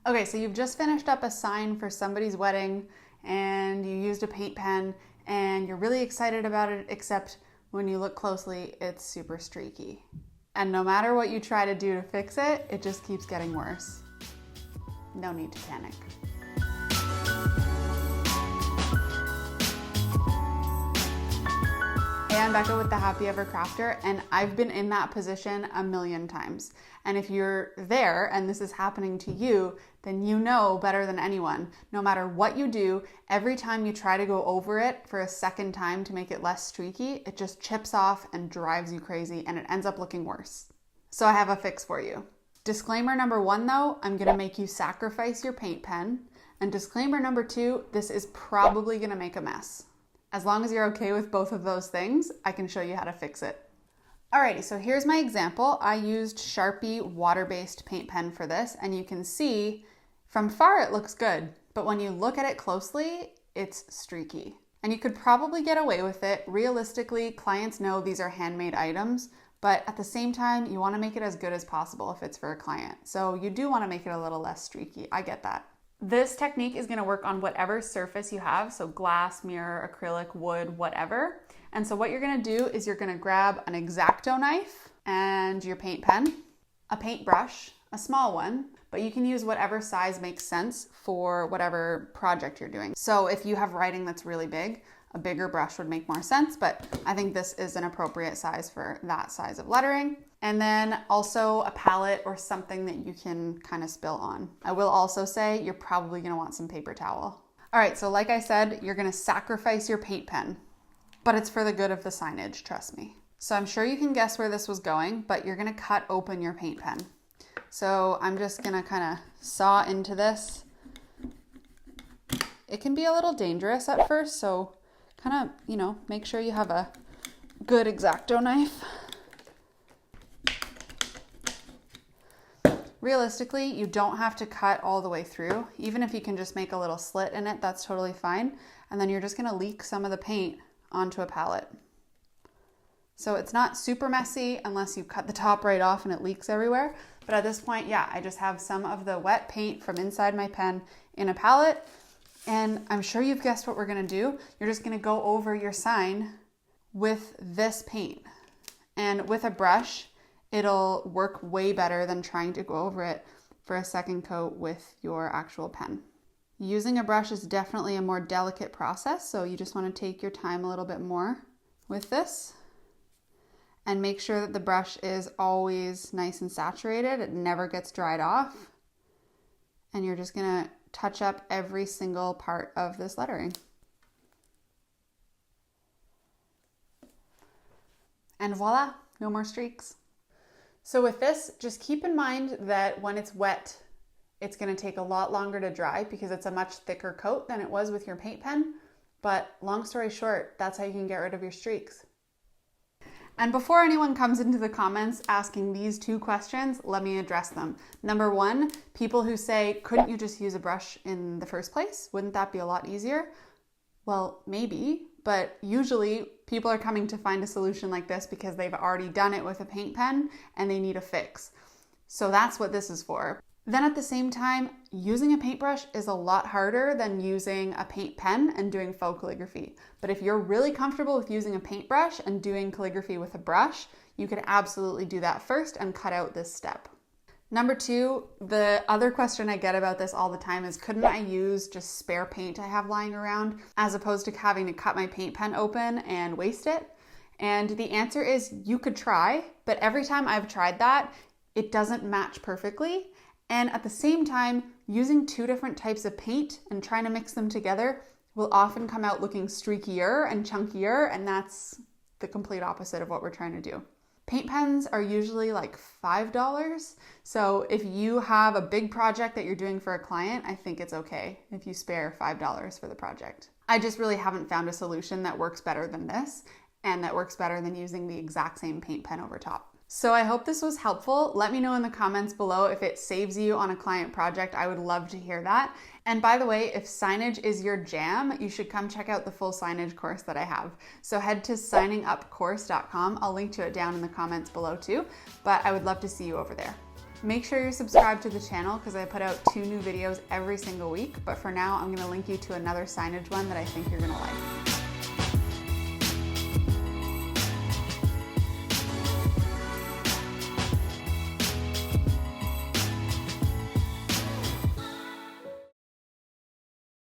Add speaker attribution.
Speaker 1: Okay, so you've just finished up a sign for somebody's wedding and you used a paint pen and you're really excited about it, except when you look closely, it's super streaky. And no matter what you try to do to fix it, it just keeps getting worse. No need to panic. Hey, I'm Becca with the Happy Ever Crafter, and I've been in that position a million times. And if you're there and this is happening to you, then you know better than anyone. No matter what you do, every time you try to go over it for a second time to make it less streaky, it just chips off and drives you crazy and it ends up looking worse. So I have a fix for you. Disclaimer number 1 though, I'm gonna make you sacrifice your paint pen. And disclaimer number 2, this is probably gonna make a mess. As long as you're okay with both of those things, I can show you how to fix it. Alrighty, so here's my example. I used Sharpie water-based paint pen for this, and you can see from far it looks good, but when you look at it closely, it's streaky. And you could probably get away with it. Realistically, clients know these are handmade items, but at the same time, you wanna make it as good as possible if it's for a client. So you do wanna make it a little less streaky, I get that. This technique is gonna work on whatever surface you have, so glass, mirror, acrylic, wood, whatever. And so what you're gonna do is you're gonna grab an X-Acto knife and your paint pen, a paintbrush, a small one, but you can use whatever size makes sense for whatever project you're doing. So if you have writing that's really big, a bigger brush would make more sense, but I think this is an appropriate size for that size of lettering. And then also a palette or something that you can kind of spill on. I will also say you're probably gonna want some paper towel. All right, so like I said, you're gonna sacrifice your paint pen, but it's for the good of the signage, trust me. So I'm sure you can guess where this was going, but you're gonna cut open your paint pen. So I'm just gonna kind of saw into this. It can be a little dangerous at first, so kind of, make sure you have a good X-Acto knife. Realistically, you don't have to cut all the way through. Even if you can just make a little slit in it, that's totally fine. And then you're just gonna leak some of the paint onto a palette. So it's not super messy unless you cut the top right off and it leaks everywhere. But at this point, yeah, I just have some of the wet paint from inside my pen in a palette. And I'm sure you've guessed what we're gonna do. You're just gonna go over your sign with this paint. And with a brush, it'll work way better than trying to go over it for a second coat with your actual pen. Using a brush is definitely a more delicate process, so you just want to take your time a little bit more with this and make sure that the brush is always nice and saturated. It never gets dried off. And you're just gonna touch up every single part of this lettering. And voila, no more streaks. So with this, just keep in mind that when it's wet, it's gonna take a lot longer to dry because it's a much thicker coat than it was with your paint pen. But long story short, that's how you can get rid of your streaks. And before anyone comes into the comments asking these 2 questions, let me address them. Number 1, people who say, couldn't you just use a brush in the first place? Wouldn't that be a lot easier? Well, maybe, but usually people are coming to find a solution like this because they've already done it with a paint pen and they need a fix. So that's what this is for. Then at the same time, using a paintbrush is a lot harder than using a paint pen and doing faux calligraphy. But if you're really comfortable with using a paintbrush and doing calligraphy with a brush, you could absolutely do that first and cut out this step. Number 2, the other question I get about this all the time is, couldn't I use just spare paint I have lying around as opposed to having to cut my paint pen open and waste it? And the answer is you could try, but every time I've tried that, it doesn't match perfectly. And at the same time, using 2 different types of paint and trying to mix them together will often come out looking streakier and chunkier, and that's the complete opposite of what we're trying to do. Paint pens are usually like $5. So if you have a big project that you're doing for a client, I think it's okay if you spare $5 for the project. I just really haven't found a solution that works better than this and that works better than using the exact same paint pen over top. So I hope this was helpful. Let me know in the comments below if it saves you on a client project. I would love to hear that. And by the way, if signage is your jam, you should come check out the full signage course that I have. So head to signingupcourse.com. I'll link to it down in the comments below too, but I would love to see you over there. Make sure you're subscribed to the channel because I put out 2 new videos every single week, but for now I'm going to link you to another signage one that I think you're going to like.